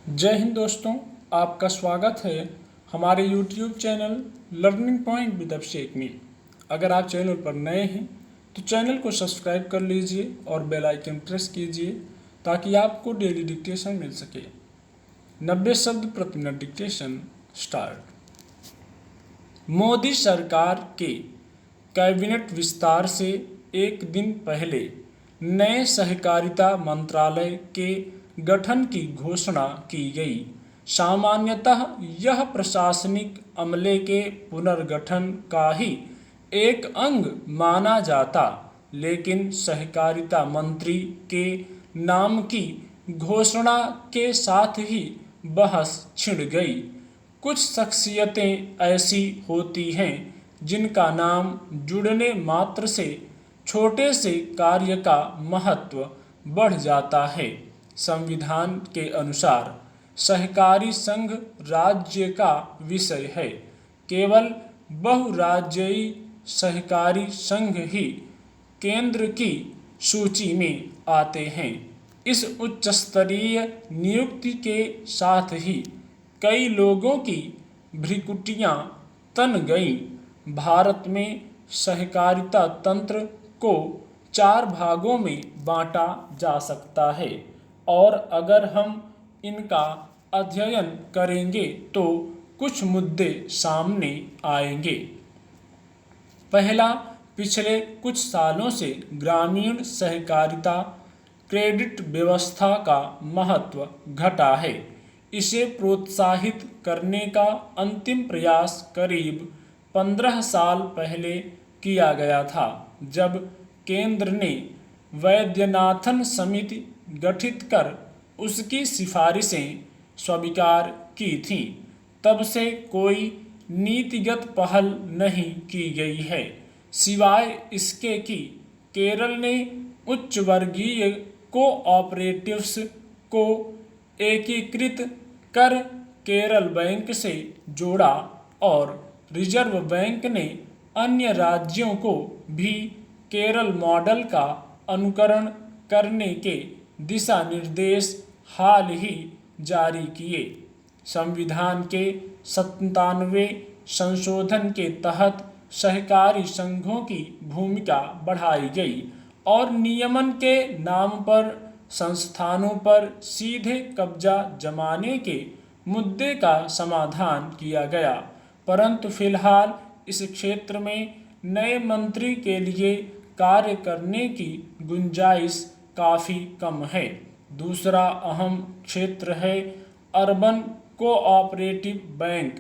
जय हिंद दोस्तों, आपका स्वागत है हमारे YouTube channel learning point with Abhishek में। अगर आप चैनल पर नए हैं तो चैनल को सब्सक्राइब कर लीजिए और बेल आइकन प्रेस कीजिए ताकि आपको डेली डिक्टेशन मिल सके। 90 शब्द प्रति मिनट डिक्टेशन स्टार्ट। मोदी सरकार के कैबिनेट विस्तार से एक दिन पहले नए सहकारिता मंत्रालय के गठन की घोषणा की गई। सामान्यतः यह प्रशासनिक अमले के पुनर्गठन का ही एक अंग माना जाता, लेकिन सहकारिता मंत्री के नाम की घोषणा के साथ ही बहस छिड़ गई। कुछ शख्सियतें ऐसी होती हैं जिनका नाम जुड़ने मात्र से छोटे से कार्य का महत्व बढ़ जाता है। संविधान के अनुसार सहकारी संघ राज्य का विषय है। केवल बहुराज्यीय सहकारी संघ ही केंद्र की सूची में आते हैं। इस उच्च स्तरीय नियुक्ति के साथ ही कई लोगों की भ्रिकुटियां तन गईं। भारत में सहकारिता तंत्र को 4 भागों में बांटा जा सकता है और अगर हम इनका अध्ययन करेंगे तो कुछ मुद्दे सामने आएंगे। पहला, पिछले कुछ सालों से ग्रामीण सहकारिता क्रेडिट व्यवस्था का महत्व घटा है। इसे प्रोत्साहित करने का अंतिम प्रयास करीब 15 साल पहले किया गया था, जब केंद्र ने वैद्यनाथन समिति गठित कर उसकी सिफारिशें स्वीकार की थीं। तब से कोई नीतिगत पहल नहीं की गई है, सिवाय इसके कि केरल ने उच्च वर्गीय कोऑपरेटिव्स को एकीकृत कर केरल बैंक से जोड़ा और रिजर्व बैंक ने अन्य राज्यों को भी केरल मॉडल का अनुकरण करने के दिशा निर्देश हाल ही जारी किए। संविधान के 97वें संशोधन के तहत सहकारी संघों की भूमिका बढ़ाई गई और नियमन के नाम पर संस्थानों पर सीधे कब्जा जमाने के मुद्दे का समाधान किया गया। परंतु फिलहाल इस क्षेत्र में नए मंत्री के लिए कार्य करने की गुंजाइश काफ़ी कम है। दूसरा अहम क्षेत्र है अर्बन कोऑपरेटिव बैंक।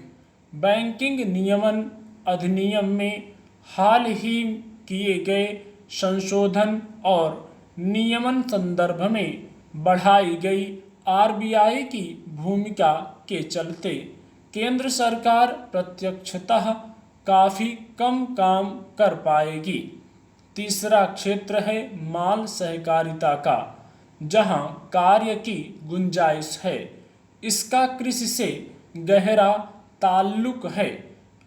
बैंकिंग नियमन अधिनियम में हाल ही किए गए संशोधन और नियमन संदर्भ में बढ़ाई गई आरबीआई की भूमिका के चलते केंद्र सरकार प्रत्यक्षतः काफ़ी कम काम कर पाएगी। तीसरा क्षेत्र है माल सहकारिता का, जहां कार्य की गुंजाइश है। इसका कृषि से गहरा ताल्लुक है।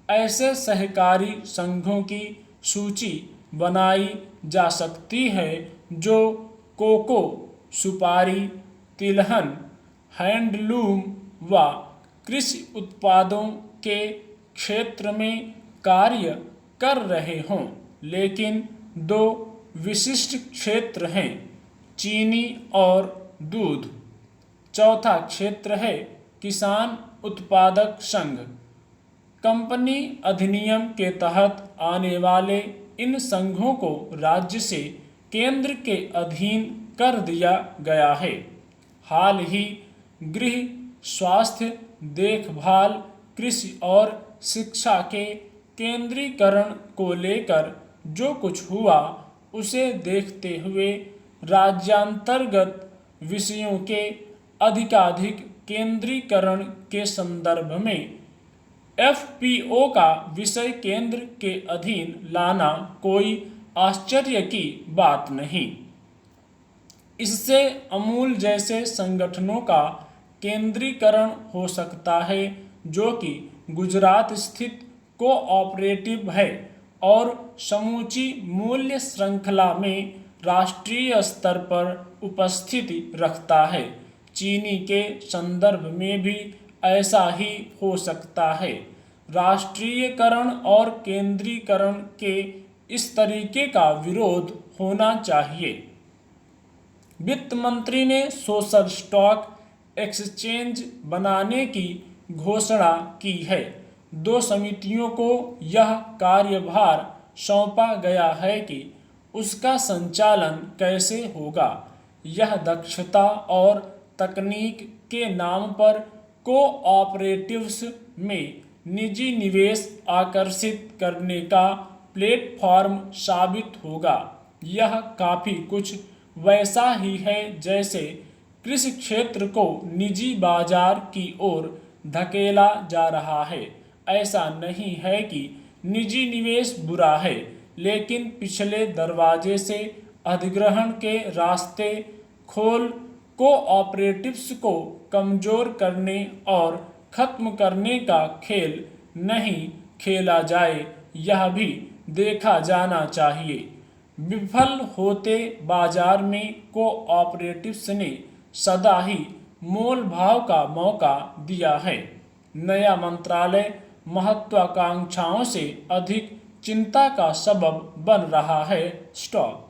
ऐसे सहकारी संघों की सूची बनाई जा सकती है जो कोको, सुपारी, तिलहन, हैंडलूम व कृषि उत्पादों के क्षेत्र में कार्य कर रहे हों। लेकिन 2 विशिष्ट क्षेत्र हैं, चीनी और दूध। चौथा क्षेत्र है किसान उत्पादक संघ। कंपनी अधिनियम के तहत आने वाले इन संघों को राज्य से केंद्र के अधीन कर दिया गया है। हाल ही गृह, स्वास्थ्य देखभाल, कृषि और शिक्षा के केंद्रीकरण को लेकर जो कुछ हुआ, उसे देखते हुए राज्यांतर्गत विषयों के अधिकाधिक केंद्रीकरण के संदर्भ में एफपीओ का विषय केंद्र के अधीन लाना कोई आश्चर्य की बात नहीं। इससे अमूल जैसे संगठनों का केंद्रीकरण हो सकता है, जो कि गुजरात स्थित कोऑपरेटिव है और समूची मूल्य श्रृंखला में राष्ट्रीय स्तर पर उपस्थिति रखता है। चीनी के संदर्भ में भी ऐसा ही हो सकता है। राष्ट्रीयकरण और केंद्रीकरण के इस तरीके का विरोध होना चाहिए। वित्त मंत्री ने सोशल स्टॉक एक्सचेंज बनाने की घोषणा की है। 2 समितियों को यह कार्यभार सौंपा गया है कि उसका संचालन कैसे होगा। यह दक्षता और तकनीक के नाम पर कोऑपरेटिव्स में निजी निवेश आकर्षित करने का प्लेटफॉर्म साबित होगा। यह काफी कुछ वैसा ही है जैसे कृषि क्षेत्र को निजी बाजार की ओर धकेला जा रहा है। ऐसा नहीं है कि निजी निवेश बुरा है, लेकिन पिछले दरवाजे से अधिग्रहण के रास्ते खोल कोऑपरेटिव्स को कमजोर करने और खत्म करने का खेल नहीं खेला जाए, यह भी देखा जाना चाहिए। विफल होते बाजार में कोऑपरेटिव्स ने सदा ही मोल भाव का मौका दिया है। नया मंत्रालय महत्वाकांक्षाओं से अधिक चिंता का सबब बन रहा है। स्टॉक